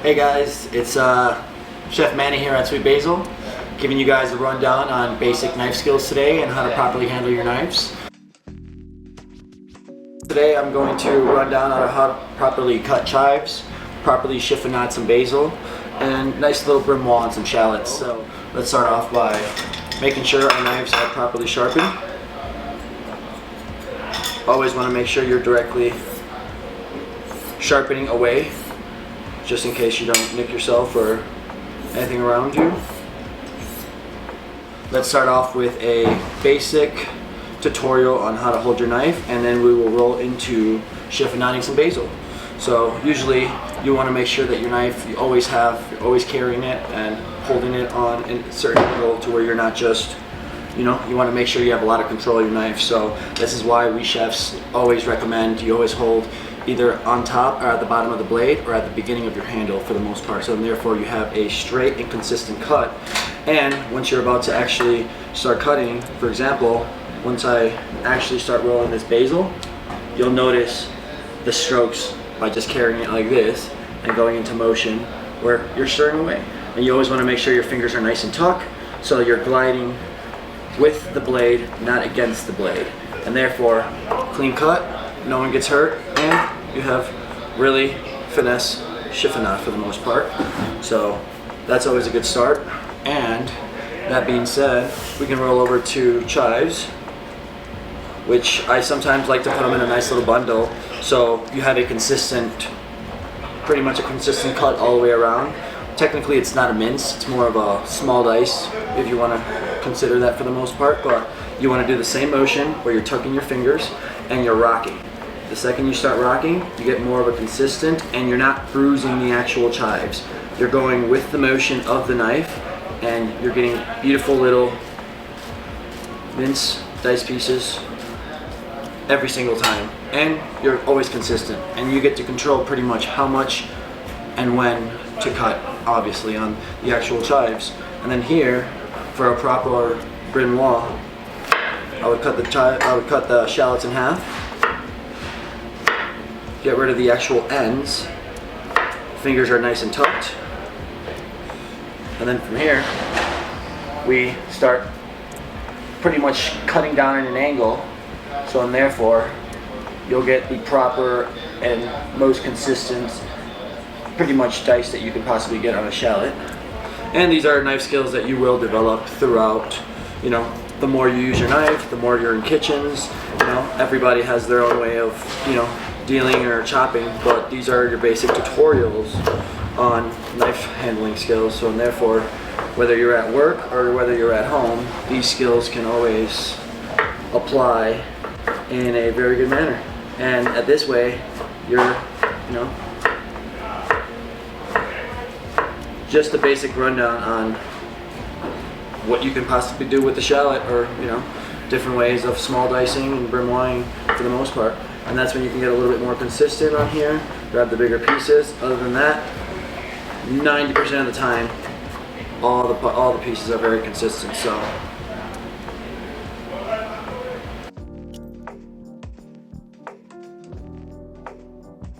Hey guys, it's Chef Manny here at Sweet Basil, giving you guys a rundown on basic knife skills today and how to properly handle your knives. Today I'm going to run down on how to properly cut chives, properly chiffonade some basil, and nice little brunoise and some shallots. So let's start off by making sure our knives are properly sharpened. Always want to make sure you're directly sharpening away, just in case you don't nick yourself or anything around you. Let's start off with a basic tutorial on how to hold your knife, and then we will roll into chiffonading some basil. So usually you want to make sure that your knife, you're always carrying it and holding it on a certain angle to where you're not just, you want to make sure you have a lot of control of your knife. So this is why we chefs always recommend you always hold either on top or at the bottom of the blade or at the beginning of your handle for the most part. So therefore you have a straight and consistent cut. And once you're about to actually start cutting, for example, once I actually start rolling this basil, you'll notice the strokes by just carrying it like this and going into motion where you're stirring away. And you always want to make sure your fingers are nice and tucked, so you're gliding with the blade, not against the blade. And therefore, clean cut, no one gets hurt, and you have really finesse chiffonade for the most part. So that's always a good start. And that being said, we can roll over to chives, which I sometimes like to put them in a nice little bundle, so you have a consistent, pretty much a consistent cut all the way around. Technically it's not a mince, it's more of a small dice if you want to consider that for the most part, but you want to do the same motion where you're tucking your fingers and you're rocking. The second you start rocking, you get more of a consistent, and you're not bruising the actual chives. You're going with the motion of the knife, and you're getting beautiful little mince dice pieces every single time. And you're always consistent, and you get to control pretty much how much and when to cut, obviously, on the actual chives. And then here, for a proper brunoise, I would cut the shallots in half. Get rid of the actual ends. Fingers are nice and tucked. And then from here, we start pretty much cutting down at an angle. So and therefore, you'll get the proper and most consistent, pretty much dice that you can possibly get on a shallot. And these are knife skills that you will develop throughout, the more you use your knife, the more you're in kitchens. Everybody has their own way of, dealing or chopping, but these are your basic tutorials on knife handling skills. So and therefore, whether you're at work or whether you're at home, these skills can always apply in a very good manner. And at this way, you're, just a basic rundown on what you can possibly do with the shallot, or different ways of small dicing and brunoising for the most part. And that's when you can get a little bit more consistent on here, grab the bigger pieces. Other than that, 90% of the time, all the pieces are very consistent. So